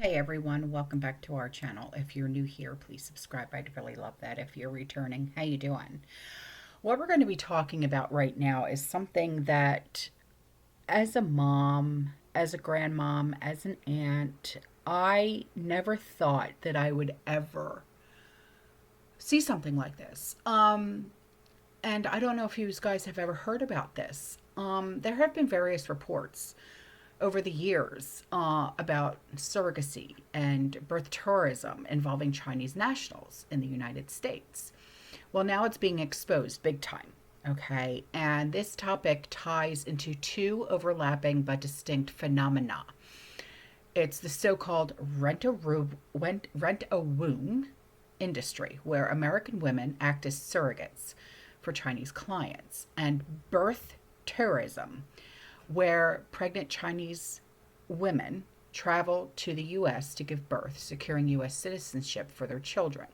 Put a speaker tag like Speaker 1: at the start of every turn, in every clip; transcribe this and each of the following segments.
Speaker 1: Hey everyone, welcome back to our channel. If you're new here, please subscribe. I'd really love that. If you're returning, how you doing? What we're going to be talking about right now is something that as a mom, as a grandmom, as an aunt, I never thought that I would ever see something like this. And I don't know if you guys have ever heard about this. There have been various reports over the years about surrogacy and birth tourism involving Chinese nationals in the United States. Well, now it's being exposed big time. Okay, and this topic ties into two overlapping but distinct phenomena. It's the so called rent a womb industry, where American women act as surrogates for Chinese clients, and birth tourism, where pregnant Chinese women travel to the U.S. to give birth, securing U.S. citizenship for their children.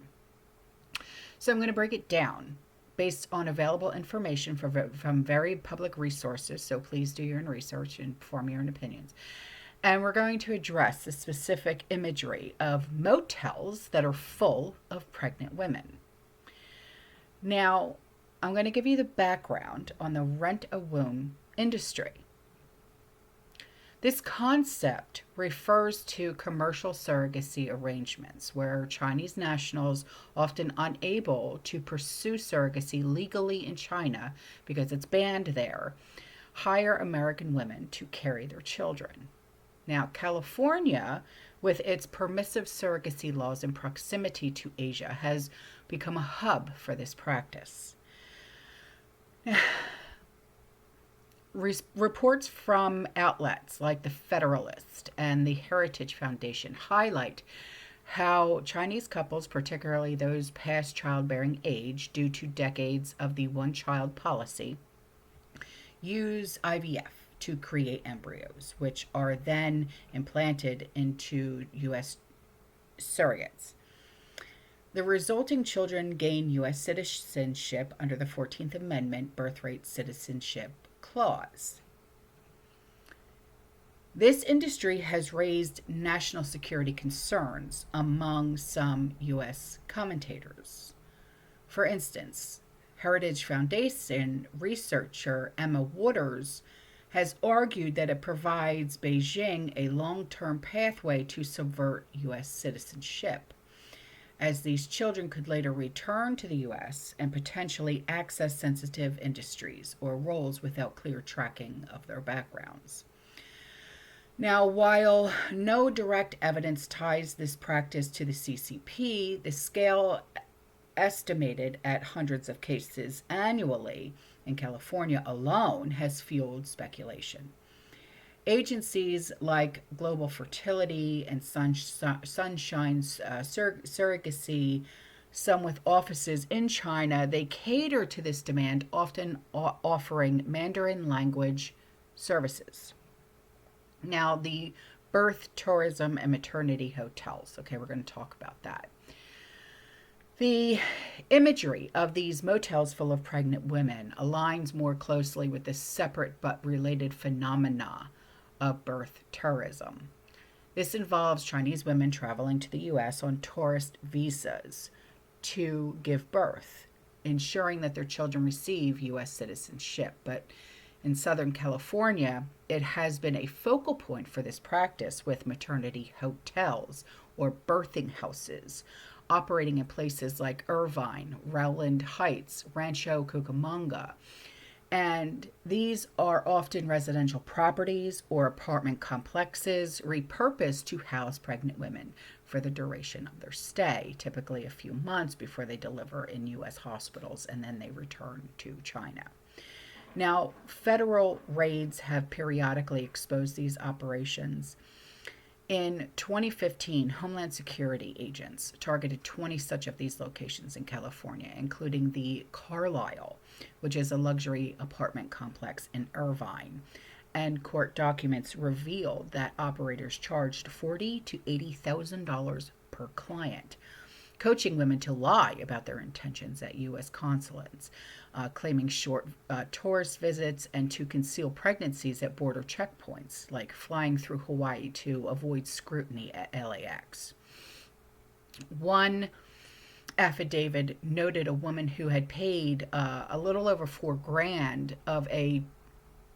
Speaker 1: So I'm going to break it down based on available information from very public resources. So please do your own research and form your own opinions. And we're going to address the specific imagery of motels that are full of pregnant women. Now, I'm going to give you the background on the rent a womb industry. This concept refers to commercial surrogacy arrangements where Chinese nationals, often unable to pursue surrogacy legally in China because it's banned there, hire American women to carry their children. Now, California, with its permissive surrogacy laws in proximity to Asia, has become a hub for this practice. Reports from outlets like the Federalist and the Heritage Foundation highlight how Chinese couples, particularly those past childbearing age due to decades of the one child policy, use IVF to create embryos, which are then implanted into U.S. surrogates. The resulting children gain U.S. citizenship under the 14th Amendment Birthright Citizenship Clause. This industry has raised national security concerns among some U.S. commentators. For instance, Heritage Foundation researcher Emma Waters has argued that it provides Beijing a long term pathway to subvert U.S. citizenship, as these children could later return to the U.S. and potentially access sensitive industries or roles without clear tracking of their backgrounds. Now, while no direct evidence ties this practice to the CCP, the scale estimated at hundreds of cases annually in California alone has fueled speculation. Agencies like Global Fertility and Sunshine's Surrogacy, some with offices in China, they cater to this demand, often offering Mandarin language services. Now, the birth tourism and maternity hotels. Okay, we're going to talk about that. The imagery of these motels full of pregnant women aligns more closely with the separate but related phenomena of birth tourism. This involves Chinese women traveling to the U.S. on tourist visas to give birth, ensuring that their children receive U.S. citizenship. But in Southern California, it has been a focal point for this practice, with maternity hotels or birthing houses operating in places like Irvine, Rowland Heights, Rancho Cucamonga. And these are often residential properties or apartment complexes repurposed to house pregnant women for the duration of their stay, typically a few months before they deliver in U.S. hospitals and then they return to China. Now, federal raids have periodically exposed these operations. In 2015, Homeland Security agents targeted 20 such of these locations in California, including the Carlyle, which is a luxury apartment complex in Irvine. And court documents revealed that operators charged $40,000 to $80,000 per client coaching women to lie about their intentions at U.S. consulates, claiming short tourist visits, and to conceal pregnancies at border checkpoints, like flying through Hawaii to avoid scrutiny at LAX. One affidavit noted a woman who had paid a little over $4,000 of a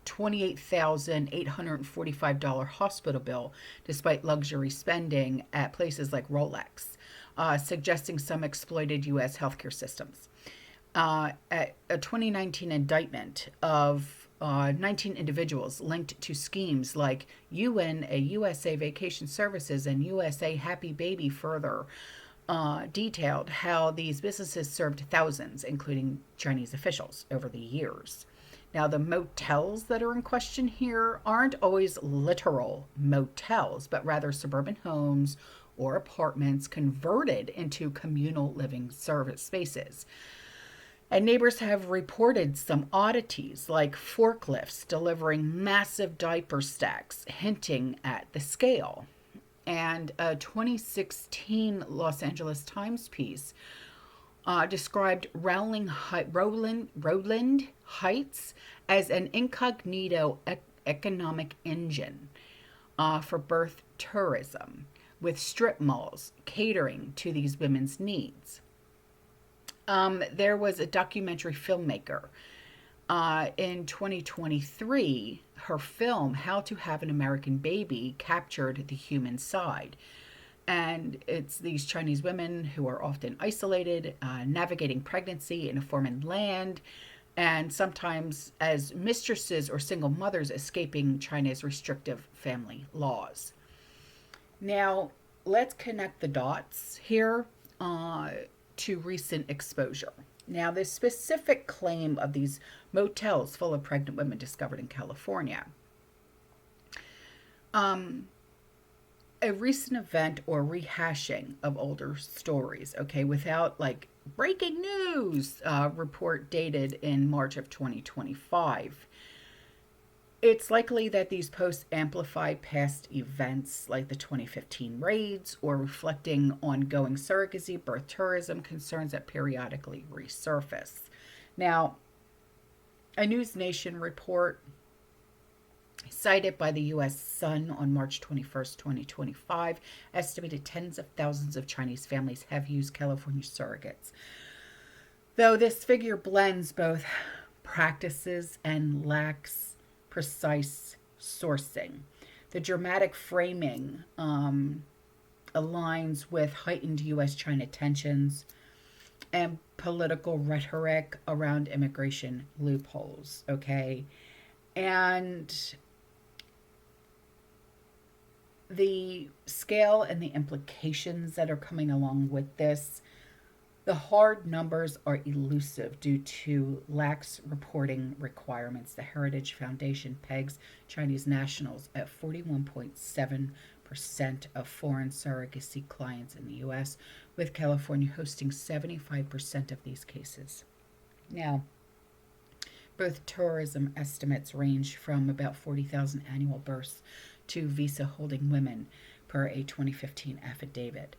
Speaker 1: $28,845 hospital bill despite luxury spending at places like Rolex, suggesting some exploited U.S. healthcare systems. At a 2019 indictment of 19 individuals linked to schemes like a USA Vacation Services and USA Happy Baby further detailed how these businesses served thousands, including Chinese officials, over the years. Now, the motels that are in question here aren't always literal motels, but rather suburban homes or apartments converted into communal living service spaces. And neighbors have reported some oddities like forklifts delivering massive diaper stacks, hinting at the scale. And a 2016 Los Angeles Times piece described Rowland Heights as an incognito economic engine for birth tourism, with strip malls catering to these women's needs. There was a documentary filmmaker in 2023. Her film, How to Have an American Baby, captured the human side. And it's these Chinese women who are often isolated, navigating pregnancy in a foreign land, and sometimes as mistresses or single mothers escaping China's restrictive family laws. Now, let's connect the dots here to recent exposure. Now, this specific claim of these motels full of pregnant women discovered in California. A recent event or rehashing of older stories, okay, without like breaking news report dated in March of 2025. It's likely that these posts amplify past events like the 2015 raids or reflecting ongoing surrogacy, birth tourism concerns that periodically resurface. Now, a News Nation report cited by the U.S. Sun on March 21st, 2025, estimated tens of thousands of Chinese families have used California surrogates. Though this figure blends both practices and lacks precise sourcing. The dramatic framing aligns with heightened U.S.-China tensions and political rhetoric around immigration loopholes, okay? And the scale and the implications that are coming along with this, the hard numbers are elusive due to lax reporting requirements. The Heritage Foundation pegs Chinese nationals at 41.7% of foreign surrogacy clients in the U.S., with California hosting 75% of these cases. Now, birth tourism estimates range from about 40,000 annual births to visa-holding women per a 2015 affidavit,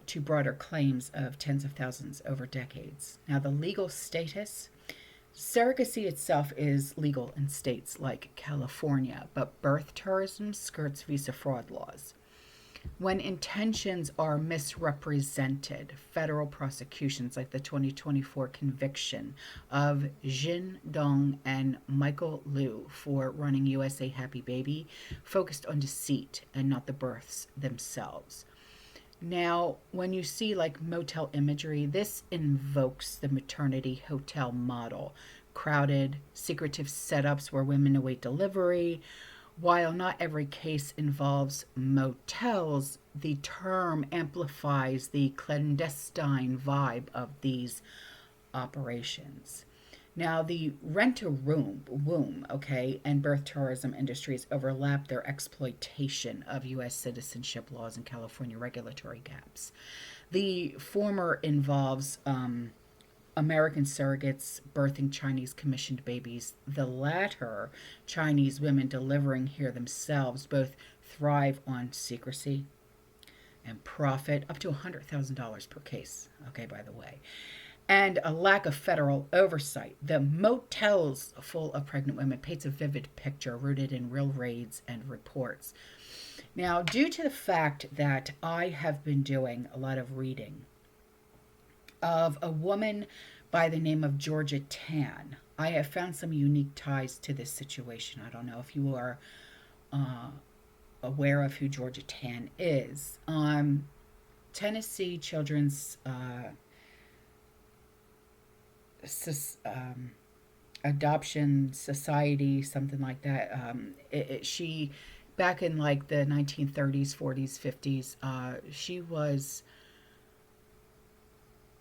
Speaker 1: to broader claims of tens of thousands over decades. Now, the legal status, surrogacy itself is legal in states like California, but birth tourism skirts visa fraud laws. When intentions are misrepresented, federal prosecutions like the 2024 conviction of Jin Dong and Michael Liu for running USA Happy Baby focused on deceit and not the births themselves. Now, when you see like motel imagery, this invokes the maternity hotel model. Crowded, secretive setups where women await delivery. While not every case involves motels, the term amplifies the clandestine vibe of these operations. Now, the rent-a-room, okay, and birth tourism industries overlap their exploitation of U.S. citizenship laws and California regulatory gaps. The former involves American surrogates birthing Chinese commissioned babies. The latter, Chinese women delivering here themselves, both thrive on secrecy, and profit up to $100,000 per case. Okay, by the way. And a lack of federal oversight. The motels full of pregnant women paints a vivid picture rooted in real raids and reports. Now, due to the fact that I have been doing a lot of reading of a woman by the name of Georgia Tan, I have found some unique ties to this situation. I don't know if you are aware of who Georgia Tan is. Tennessee Children's Adoption Society, something like that. She, back in like the 1930s, 40s, 50s, she was,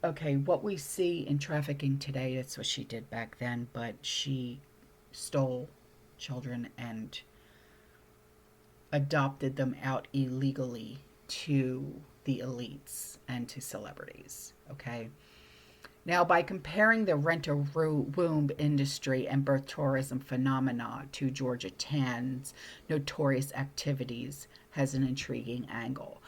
Speaker 1: okay, what we see in trafficking today, that's what she did back then, but she stole children and adopted them out illegally to the elites and to celebrities, okay? Now, by comparing the rent-a-womb industry and birth tourism phenomena to Georgia Tan's notorious activities has an intriguing angle.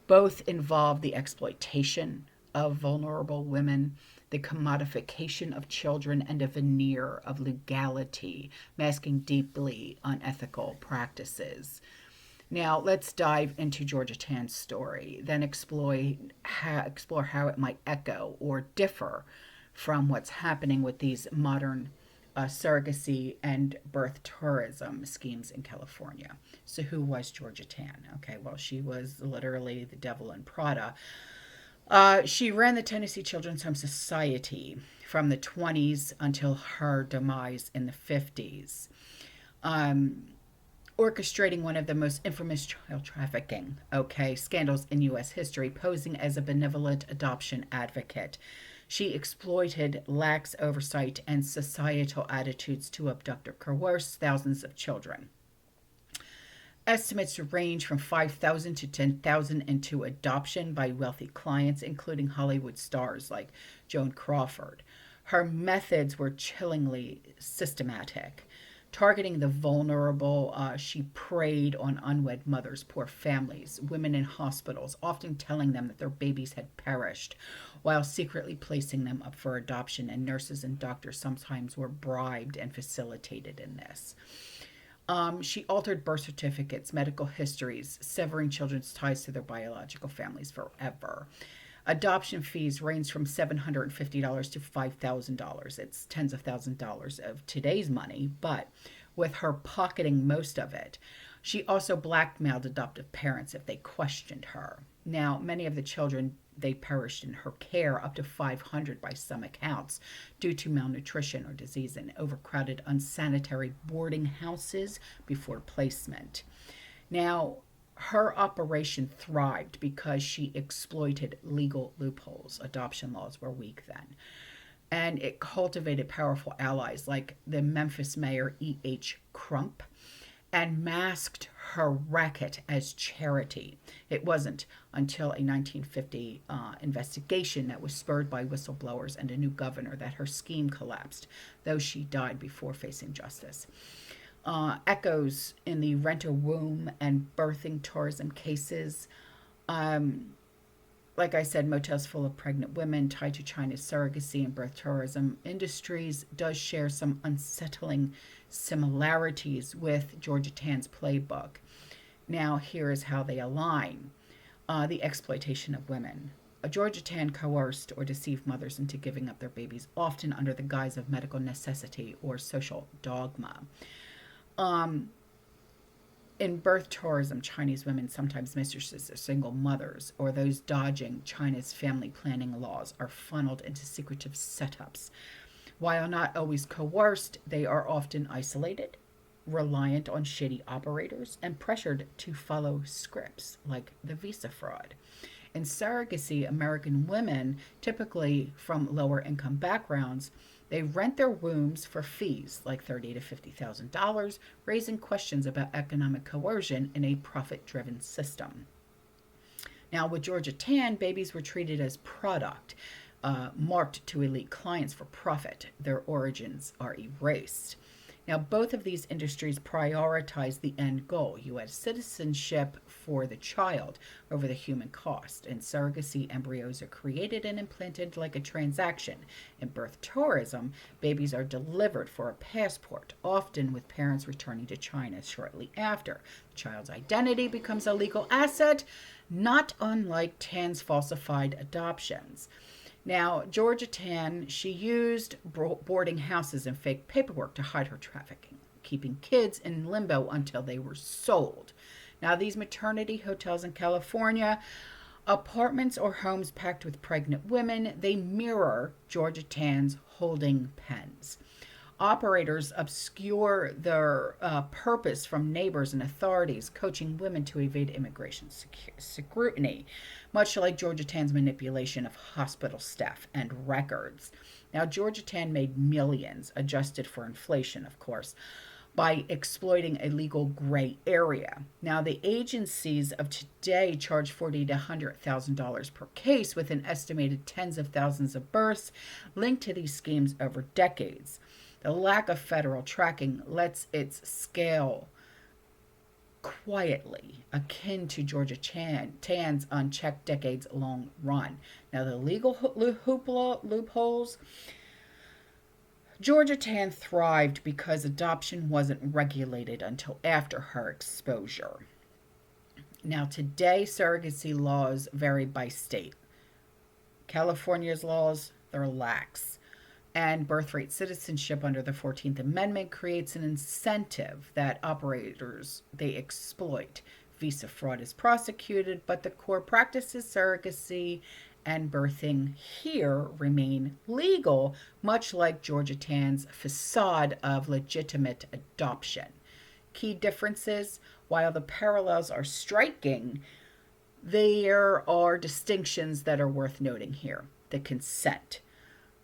Speaker 1: Both involve the exploitation of vulnerable women, the commodification of children, and a veneer of legality, masking deeply unethical practices. Now, let's dive into Georgia Tan's story, then explore how it might echo or differ from what's happening with these modern surrogacy and birth tourism schemes in California. So, who was Georgia Tan? Okay, well, she was literally the devil in Prada. She ran the Tennessee Children's Home Society from the 20s until her demise in the 50s. Orchestrating one of the most infamous child trafficking, scandals in U.S. history, posing as a benevolent adoption advocate. She exploited lax oversight and societal attitudes to abduct or coerce thousands of children. Estimates range from 5,000 to 10,000 into adoption by wealthy clients, including Hollywood stars like Joan Crawford. Her methods were chillingly systematic. Targeting the vulnerable, she preyed on unwed mothers, poor families, women in hospitals, often telling them that their babies had perished, while secretly placing them up for adoption, and nurses and doctors sometimes were bribed and facilitated in this. She altered birth certificates, medical histories, severing children's ties to their biological families forever. Adoption fees range from $750 to $5,000. It's tens of thousands of dollars of today's money, but with her pocketing most of it. She also blackmailed adoptive parents if they questioned her. Now, many of the children, they perished in her care, up to 500 by some accounts, due to malnutrition or disease in overcrowded, unsanitary boarding houses before placement. Now, her operation thrived because she exploited legal loopholes. Adoption laws were weak then. And it cultivated powerful allies like the Memphis mayor E.H. Crump and masked her racket as charity. It wasn't until a 1950 investigation that was spurred by whistleblowers and a new governor that her scheme collapsed, though she died before facing justice. Echoes in the rent-a-womb and birthing tourism cases. Like I said, motels full of pregnant women tied to China's surrogacy and birth tourism industries does share some unsettling similarities with Georgia Tan's playbook. Now, here is how they align. The exploitation of women. Georgia Tan coerced or deceived mothers into giving up their babies, often under the guise of medical necessity or social dogma. In birth tourism, Chinese women, sometimes mistresses or single mothers, or those dodging China's family planning laws, are funneled into secretive setups. While not always coerced, they are often isolated, reliant on shady operators, and pressured to follow scripts like the visa fraud. In surrogacy, American women, typically from lower income backgrounds, they rent their wombs for fees like $30,000 to $50,000, raising questions about economic coercion in a profit-driven system. Now, with Georgia Tan, babies were treated as product, marked to elite clients for profit. Their origins are erased. Now, both of these industries prioritize the end goal, U.S. citizenship for the child over the human cost. In surrogacy, embryos are created and implanted like a transaction. In birth tourism, babies are delivered for a passport, often with parents returning to China shortly after. The child's identity becomes a legal asset, not unlike Tan's falsified adoptions. Now, Georgia Tan, she used boarding houses and fake paperwork to hide her trafficking, keeping kids in limbo until they were sold. Now, these maternity hotels in California, apartments or homes packed with pregnant women, they mirror Georgia Tan's holding pens. Operators obscure their purpose from neighbors and authorities, coaching women to evade immigration scrutiny, much like Georgia Tan's manipulation of hospital staff and records. Now, Georgia Tan made millions, adjusted for inflation, of course, by exploiting a legal gray area. Now, the agencies of today charge $40,000 to $100,000 per case, with an estimated tens of thousands of births linked to these schemes over decades. The lack of federal tracking lets its scale quietly, akin to Georgia Tan's unchecked decades-long run. Now, the legal loopholes. Georgia Tan thrived because adoption wasn't regulated until after her exposure. Now, today, surrogacy laws vary by state. California's laws, they're lax. And birthright citizenship under the 14th Amendment creates an incentive that operators, they exploit. Visa fraud is prosecuted, but the core practices, surrogacy and birthing here, remain legal, much like Georgia Tan's facade of legitimate adoption. Key differences: while the parallels are striking, there are distinctions that are worth noting here. The consent.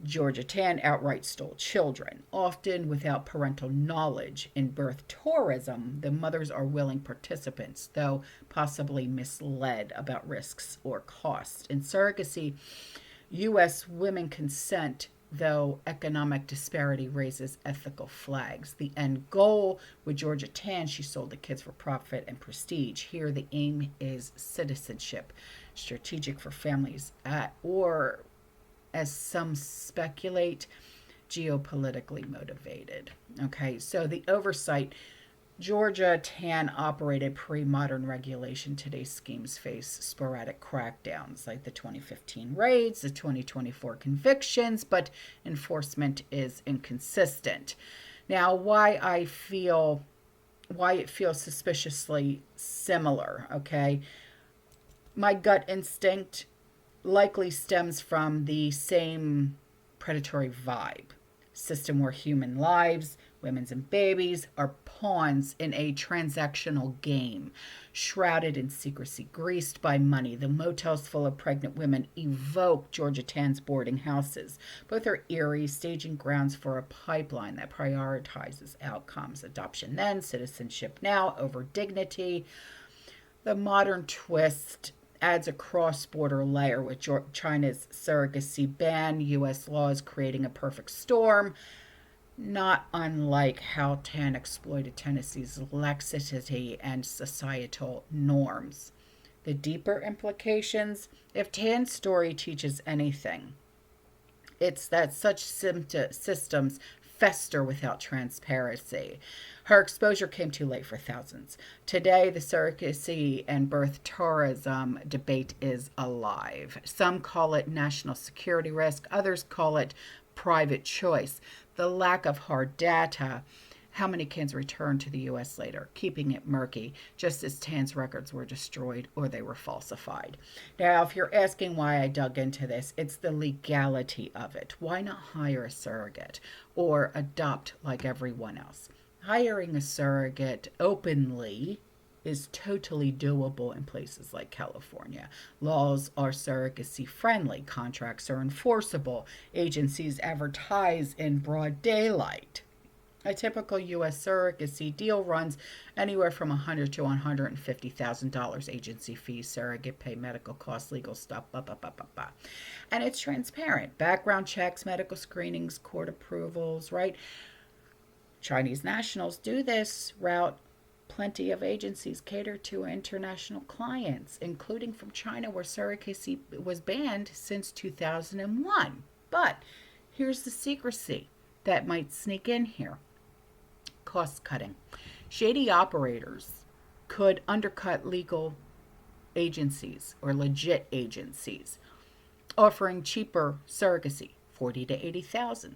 Speaker 1: Georgia Tan outright stole children, often without parental knowledge. In birth tourism, the mothers are willing participants, though possibly misled about risks or costs. In surrogacy, U.S. women consent, though economic disparity raises ethical flags. The end goal with Georgia Tan, she sold the kids for profit and prestige. Here, the aim is citizenship, strategic for families, or as some speculate, geopolitically motivated. Okay, so the oversight. Georgia Tan operated pre-modern regulation. Today's schemes face sporadic crackdowns like the 2015 raids, the 2024 convictions, but enforcement is inconsistent. Now, why it feels suspiciously similar, okay? My gut instinct likely stems from the same predatory vibe. System where human lives, women's and babies, are pawns in a transactional game, shrouded in secrecy, greased by money. The motels full of pregnant women evoke Georgia Tan's boarding houses. Both are eerie staging grounds for a pipeline that prioritizes outcomes. Adoption then, citizenship now, over dignity. The modern twist adds a cross-border layer with China's surrogacy ban, U.S. laws creating a perfect storm, not unlike how Tan exploited Tennessee's laxity and societal norms. The deeper implications: if Tan's story teaches anything, it's that such systems fester without transparency. Her exposure came too late for thousands. Today, the surrogacy and birth tourism debate is alive. Some call it national security risk, others call it private choice. The lack of hard data, how many kids returned to the U.S. later, keeping it murky, just as Tan's records were destroyed or they were falsified. Now, if you're asking why I dug into this, it's the legality of it. Why not hire a surrogate or adopt like everyone else? Hiring a surrogate openly is totally doable in places like California. Laws are surrogacy friendly, contracts are enforceable, agencies advertise in broad daylight. A typical U.S. surrogacy deal runs anywhere from $100,000 to $150,000. Agency fees, surrogate pay, medical costs, legal stuff, and it's transparent. Background checks, medical screenings, court approvals, right? Chinese nationals do this route Plenty of agencies cater to international clients, including from China, where surrogacy was banned since 2001. But here's the secrecy that might sneak in here: cost cutting. Shady operators could undercut legal agencies or legit agencies, offering cheaper surrogacy, 40 to 80,000.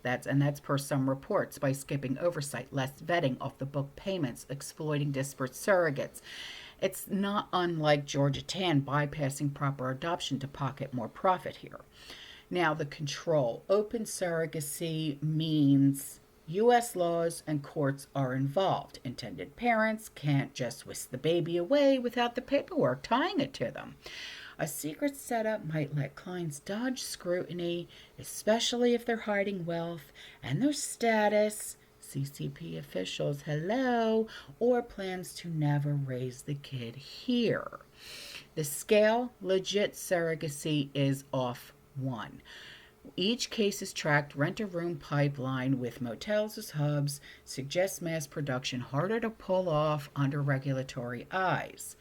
Speaker 1: That's per some reports, by skipping oversight, less vetting, off the book payments, exploiting disparate surrogates. It's not unlike Georgia Tan bypassing proper adoption to pocket more profit here. Now, the control. Open surrogacy means U.S. laws and courts are involved. Intended parents can't just whisk the baby away without the paperwork tying it to them. A secret setup might let clients dodge scrutiny, especially if they're hiding wealth and their status, CCP officials, hello, or plans to never raise the kid here. The scale: legit surrogacy is off one. Each case is tracked, rent-a-room pipeline with motels as hubs, suggests mass production harder to pull off under regulatory eyes.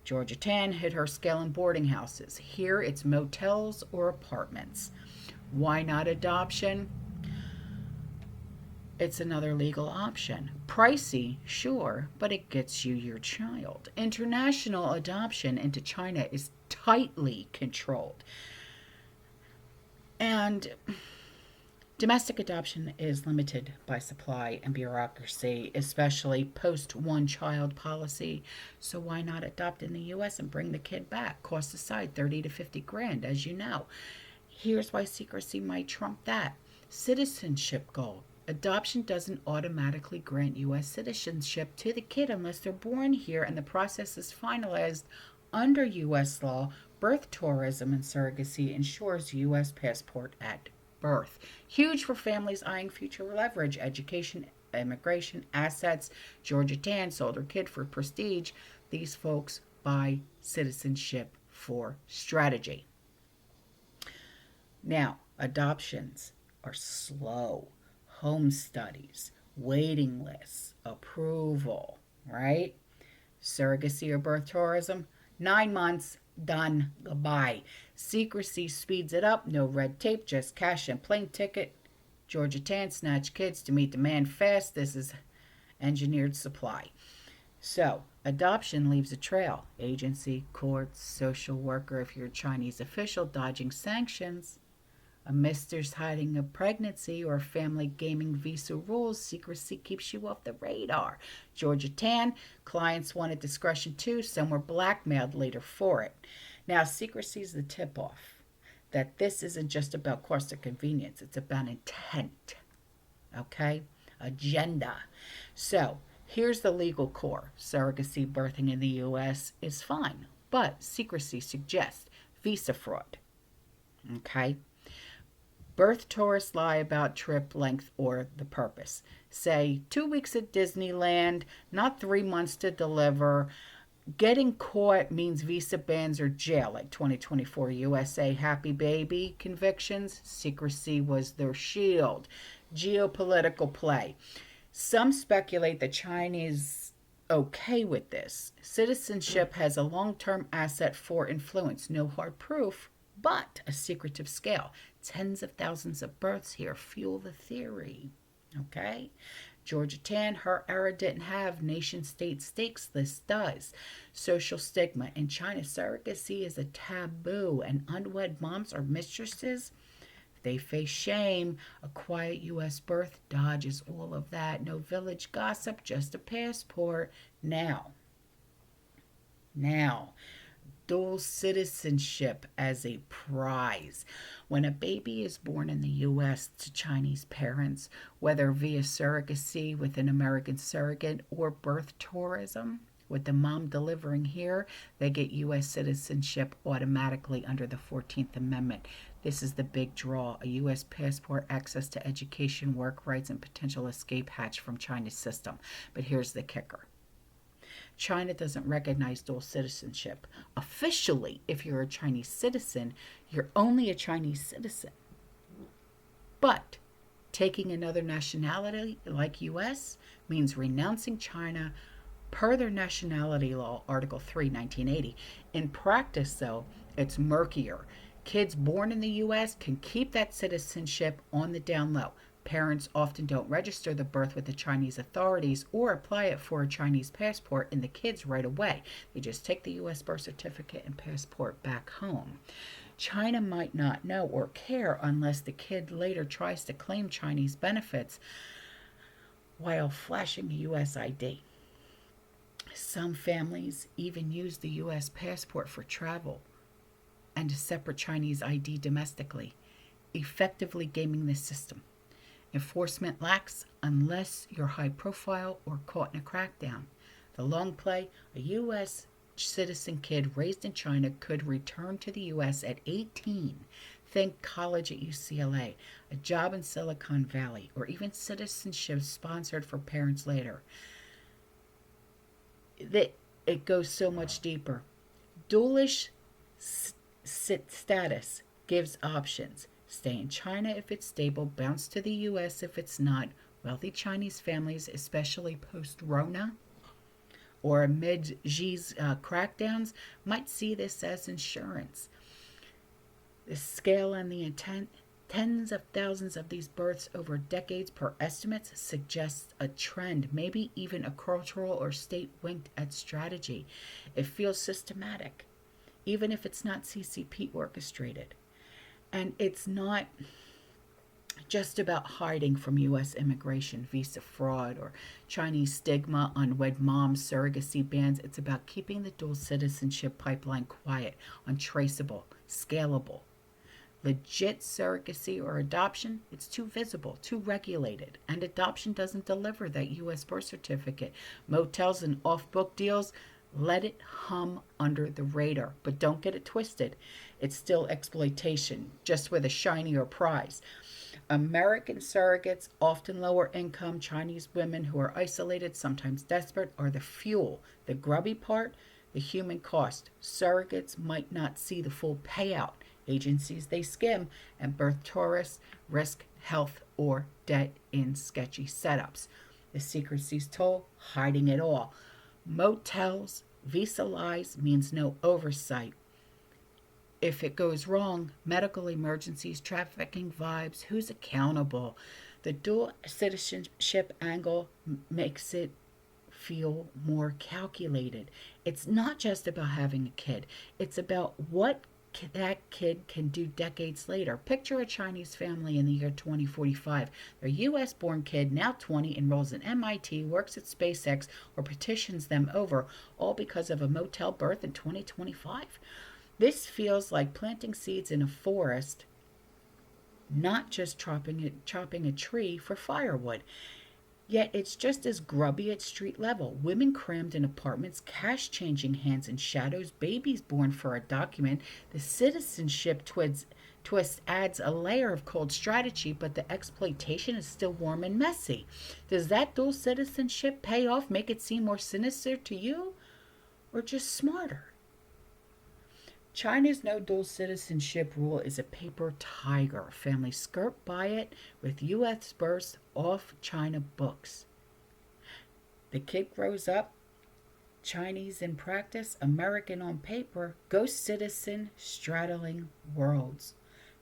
Speaker 1: Georgia Tan hit her scale in boarding houses. Here it's motels or apartments. Why not adoption? It's another legal option. Pricey, sure, but it gets you your child. International adoption into China is tightly controlled. And domestic adoption is limited by supply and bureaucracy, especially post one-child policy. So why not adopt in the U.S. and bring the kid back? Cost aside, 30 to 50 grand, as you know. Here's why secrecy might trump that. Citizenship goal. Adoption doesn't automatically grant U.S. citizenship to the kid unless they're born here and the process is finalized under U.S. law. Birth tourism and surrogacy ensures U.S. passport at birth. Huge for families eyeing future leverage, education, immigration, assets. Georgia Tan sold her kid for prestige. These folks buy citizenship for strategy. Now, adoptions are slow. Home studies, waiting lists, approval, right? Surrogacy or birth tourism, 9 months, done, goodbye. Secrecy speeds it up, no red tape, just cash and plane ticket. Georgia Tan snatch kids to meet demand fast. This is engineered supply. So, adoption leaves a trail. Agency, courts, social worker, if you're a Chinese official, dodging sanctions. A mister's hiding a pregnancy or family gaming visa rules. Secrecy keeps you off the radar. Georgia Tan, clients wanted discretion too. Some were blackmailed later for it. Now, secrecy is the tip-off that this isn't just about cost or convenience. It's about intent. Okay? Agenda. So, here's the legal core. Surrogacy birthing in the U.S. is fine, but secrecy suggests visa fraud. Okay? Birth tourists lie about trip length or the purpose. Say 2 weeks at Disneyland, not 3 months to deliver. Getting caught means visa bans or jail, like 2024 USA Happy Baby convictions. Secrecy was their shield. Geopolitical play. Some speculate the Chinese okay with this. Citizenship has a long-term asset for influence. No hard proof, but a secretive scale. Tens of thousands of births here fuel the theory. Okay? Georgia Tan, her era didn't have nation-state stakes. This does. Social stigma. In China, surrogacy is a taboo, and unwed moms or mistresses, they face shame. A quiet U.S. birth dodges all of that. No village gossip, just a passport. Now, dual citizenship as a prize. When a baby is born in the U.S. to Chinese parents, whether via surrogacy with an American surrogate or birth tourism, with the mom delivering here, they get U.S. citizenship automatically under the 14th Amendment. This is the big draw: a U.S. passport, access to education, work rights, and potential escape hatch from China's system. But here's the kicker. China doesn't recognize dual citizenship. Officially, if you're a Chinese citizen, you're only a Chinese citizen. But Taking another nationality like US means renouncing China per their nationality law, Article 3, 1980. In practice, though, it's murkier. Kids born in the U.S. can keep that citizenship on the down low. Parents often don't register the birth with the Chinese authorities or apply it for a Chinese passport in the kids right away. They just take the U.S. birth certificate and passport back home. China might not know or care unless the kid later tries to claim Chinese benefits while flashing a U.S. ID. Some families even use the U.S. passport for travel and a separate Chinese ID domestically, effectively gaming the system. Enforcement lacks unless you're high profile or caught in a crackdown. The long play, a U.S. citizen kid raised in China could return to the U.S. at 18. Think college at UCLA, a job in Silicon Valley, or even citizenship sponsored for parents later. It goes so much deeper. Dualish status gives options. Stay in China if it's stable, bounce to the U.S. if it's not. Wealthy Chinese families, especially post-Rona or amid Xi's crackdowns, might see this as insurance. The scale and the intent, tens of thousands of these births over decades per estimates, suggests a trend, maybe even a cultural or state winked at strategy. It feels systematic, even if it's not CCP orchestrated. And it's not just about hiding from U.S. immigration, visa fraud, or Chinese stigma, unwed moms, surrogacy bans. It's about keeping the dual citizenship pipeline quiet, untraceable, scalable. Legit surrogacy or adoption, it's too visible, too regulated, and adoption doesn't deliver that U.S. birth certificate. Motels and off-book deals, let it hum under the radar, but don't get it twisted. It's still exploitation, just with a shinier prize. American surrogates, often lower income Chinese women who are isolated, sometimes desperate, are the fuel. The grubby part, the human cost. Surrogates might not see the full payout. Agencies they skim, and birth tourists risk health or debt in sketchy setups. The secrecy's toll, hiding it all. Motels, visa lies means no oversight. If it goes wrong, medical emergencies, trafficking vibes, who's accountable? The dual citizenship angle makes it feel more calculated. It's not just about having a kid, it's about what that kid can do decades later. Picture a Chinese family in the year 2045. Their US born kid, now 20, enrolls in MIT, works at SpaceX, or petitions them over, all because of a motel birth in 2025. This feels like planting seeds in a forest, not just chopping a tree for firewood. Yet it's just as grubby at street level. Women crammed in apartments, cash changing hands in shadows, babies born for a document. The citizenship twist adds a layer of cold strategy, but the exploitation is still warm and messy. Does that dual citizenship payoff make it seem more sinister to you, or just smarter? China's no dual citizenship rule is a paper tiger. Families skirt by it with U.S. births off China books. The kid grows up, Chinese in practice, American on paper, ghost citizen straddling worlds.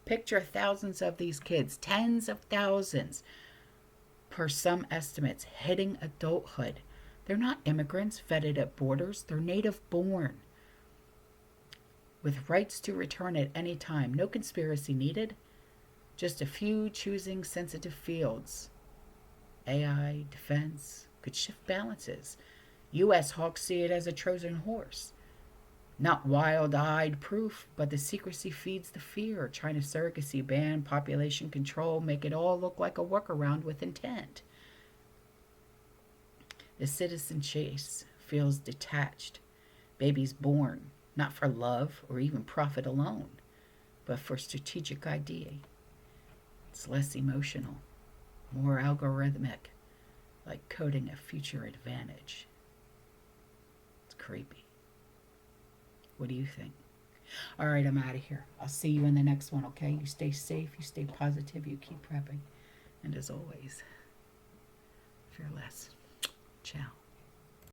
Speaker 1: Picture thousands of these kids, tens of thousands, per some estimates, hitting adulthood. They're not immigrants vetted at borders, they're native born, with rights to return at any time. No conspiracy needed, just a few choosing sensitive fields. AI, defense, could shift balances. U.S. hawks see it as a Trojan horse. Not wild-eyed proof, but the secrecy feeds the fear. China surrogacy ban, population control, make it all look like a workaround with intent. The citizen chase feels detached. Babies born, not for love or even profit alone, but for strategic idea. It's less emotional, more algorithmic, like coding a future advantage. It's creepy. What do you think? All right, I'm out of here. I'll see you in the next one, okay? You stay safe, you stay positive, you keep prepping. And as always, fear less. Ciao.